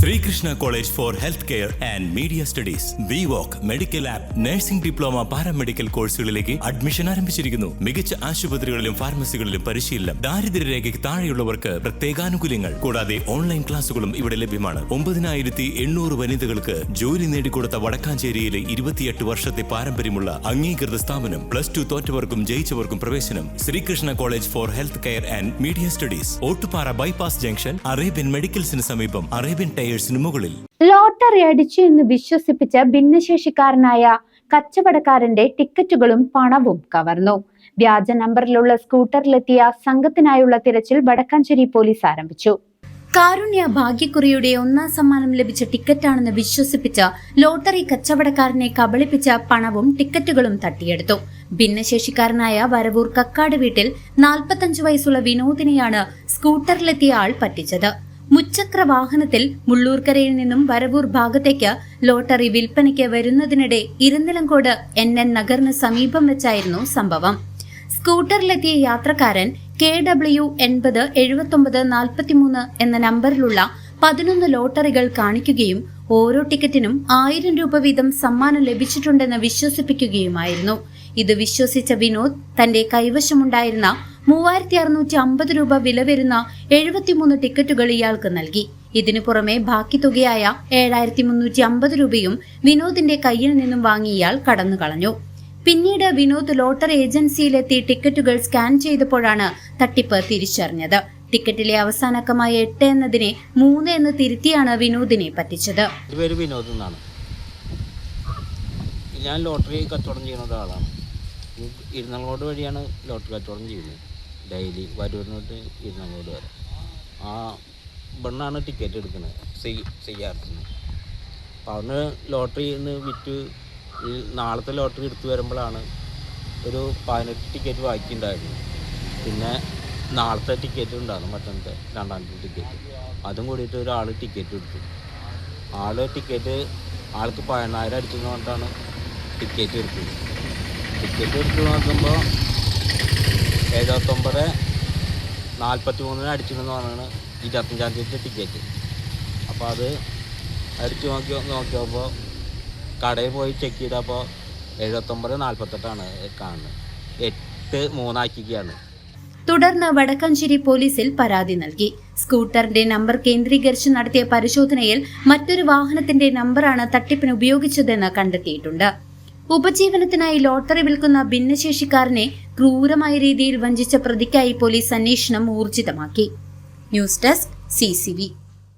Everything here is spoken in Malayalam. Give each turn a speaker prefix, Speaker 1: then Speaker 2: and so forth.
Speaker 1: Sreekrishna college for health care and media studies VWalk medical app nursing diploma paramedical കോഴ്സുകളിലേക്ക് അഡ്മിഷൻ ആരംഭിച്ചിരിക്കുന്നു. മികച്ച ആശുപത്രികളിലും ഫാർമസികളിലും പരിശീലനം. ദാരിദ്ര്യരേഖയ്ക്ക് താഴെയുള്ളവർക്ക് പ്രത്യേകാനുകൂല്യങ്ങൾ. കൂടാതെ ഓൺലൈൻ ക്ലാസുകളും ഇവിടെ ലഭ്യമാണ്. 9800 വനിതകൾക്ക് ജോലി നേടിക്കൊടുത്ത വടക്കാഞ്ചേരിയിലെ 28 വർഷത്തെ പാരമ്പര്യമുള്ള അംഗീകൃത സ്ഥാപനം. +2 തോറ്റവർക്കും ജയിച്ചവർക്കും പ്രവേശനം. Sreekrishna college for health care and media studies, Ottupara bypass junction, Arabian മെഡിക്കൽസിന് സമീപം, അറേബ്യൻ ടയേഴ്സിന് മുകളിൽ.
Speaker 2: ലോട്ടറി അടിച്ചു എന്ന് വിശ്വസിപ്പിച്ച ഭിന്നശേഷിക്കാരനായ കച്ചവടക്കാരന്റെ ടിക്കറ്റുകളും പണവും കവർന്നു. വ്യാജ നമ്പറിലുള്ള സ്കൂട്ടറിലെത്തിയ സംഘത്തിനായുള്ള തിരച്ചിൽ വടക്കാഞ്ചേരി പോലീസ് ആരംഭിച്ചു. കാരുണ്യ ഭാഗ്യക്കുറിയുടെ 1ാം സമ്മാനം ലഭിച്ച ടിക്കറ്റാണെന്ന് വിശ്വസിപ്പിച്ച ലോട്ടറി കച്ചവടക്കാരനെ കബളിപ്പിച്ച പണവും ടിക്കറ്റുകളും തട്ടിയെടുത്തു. ഭിന്നശേഷിക്കാരനായ വരവൂർ കക്കാട് വീട്ടിൽ 45 വയസ്സുള്ള വിനോദിനെയാണ് സ്കൂട്ടറിലെത്തിയ ആൾ പറ്റിച്ചത്. മുച്ചക്ര വാഹനത്തിൽ മുള്ളൂർക്കരയിൽ നിന്നും വരവൂർ ഭാഗത്തേക്ക് ലോട്ടറി വിൽപ്പനയ്ക്ക് വരുന്നതിനിടെ ഇരുന്നിലങ്കോട് NN നഗറിന് സമീപം വെച്ചായിരുന്നു സംഭവം. സ്കൂട്ടറിലെത്തിയ യാത്രക്കാരൻ KW 807943 എന്ന നമ്പറിലുള്ള 11 ലോട്ടറികൾ കാണിക്കുകയും ഓരോ ടിക്കറ്റിനും 1000 രൂപ വീതം സമ്മാനം ലഭിച്ചിട്ടുണ്ടെന്ന് വിശ്വസിപ്പിക്കുകയുമായിരുന്നു. ഇത് വിശ്വസിച്ച വിനോദ് തന്റെ കൈവശമുണ്ടായിരുന്ന 3650 രൂപ വില വരുന്ന 73 ടിക്കറ്റുകൾ ഇയാൾക്ക് നൽകി. ഇതിനു പുറമെ ബാക്കി തുകയായ 7350 രൂപയും വിനോദിന്റെ കയ്യിൽ നിന്നും വാങ്ങി ഇയാൾ കടന്നുകളഞ്ഞു. പിന്നീട് വിനോദ് ലോട്ടറി ഏജൻസിയിലെത്തി ടിക്കറ്റുകൾ സ്കാൻ ചെയ്തപ്പോഴാണ് തട്ടിപ്പ് തിരിച്ചറിഞ്ഞത്. ടിക്കറ്റിലെ അവസാനക്കമായ 8 എന്നതിനെ 3 എന്ന് തിരുത്തിയാണ് വിനോദിനെ പറ്റിച്ചത്.
Speaker 3: വിനോദ് എന്നാണ്. ഞാൻ ലോട്ടറി കച്ചവടം ചെയ്യുന്ന ഒരാളാണ്. ഇരുന്നങ്ങോട് വഴിയാണ് ലോട്ടറി കച്ചവടം ചെയ്യുന്നത്. ഡെയിലി വരൂരിനോട്ട് ഇരുന്നങ്ങോട് വരെ ആ ഇവിടുന്നാണ് ടിക്കറ്റ് എടുക്കുന്നത് ചെയ്യാറുണ്ട്. അപ്പോൾ അവിടുന്ന് ലോട്ടറി വിറ്റ് നാളത്തെ ലോട്ടറി എടുത്തു വരുമ്പോഴാണ് ഒരു 18 ടിക്കറ്റ് ബാക്കിയുണ്ടായിരുന്നു. പിന്നെ നാളത്തെ ടിക്കറ്റ് ഉണ്ടായിരുന്നു, മറ്റത്തെ 2ാമത്തെ ടിക്കറ്റ്. അതും കൂടിയിട്ട് ഒരാൾ ടിക്കറ്റ് എടുത്തു. ആൾക്ക് 14,000 അടിച്ചെന്ന് പറഞ്ഞിട്ടാണ് ടിക്കറ്റ് എടുത്തത്. ടിക്കറ്റ് എടുത്ത് നോക്കുമ്പോൾ 7943 അടിച്ചിരുന്നു പറഞ്ഞാണ് 25-ാം തീയതി ടിക്കറ്റ്. അപ്പോൾ അത് അടിച്ചു നോക്കിയപ്പോൾ കടയിൽ പോയി ചെക്ക് ചെയ്തപ്പോൾ 7948 കാണുന്നത്. 83 ആക്കിയാണ്.
Speaker 2: തുടർന്ന് വടക്കാഞ്ചേരി പോലീസിൽ പരാതി നൽകി. സ്കൂട്ടറിന്റെ നമ്പർ കേന്ദ്രീകരിച്ച് നടത്തിയ പരിശോധനയിൽ മറ്റൊരു വാഹനത്തിന്റെ നമ്പറാണ് തട്ടിപ്പിന് ഉപയോഗിച്ചതെന്ന് കണ്ടെത്തിയിട്ടുണ്ട്. ഉപജീവനത്തിനായി ലോട്ടറി വിൽക്കുന്ന ഭിന്നശേഷിക്കാരനെ ക്രൂരമായ രീതിയിൽ വഞ്ചിച്ച പ്രതിക്കായി പോലീസ് അന്വേഷണം ഊർജിതമാക്കി. News desk CCV.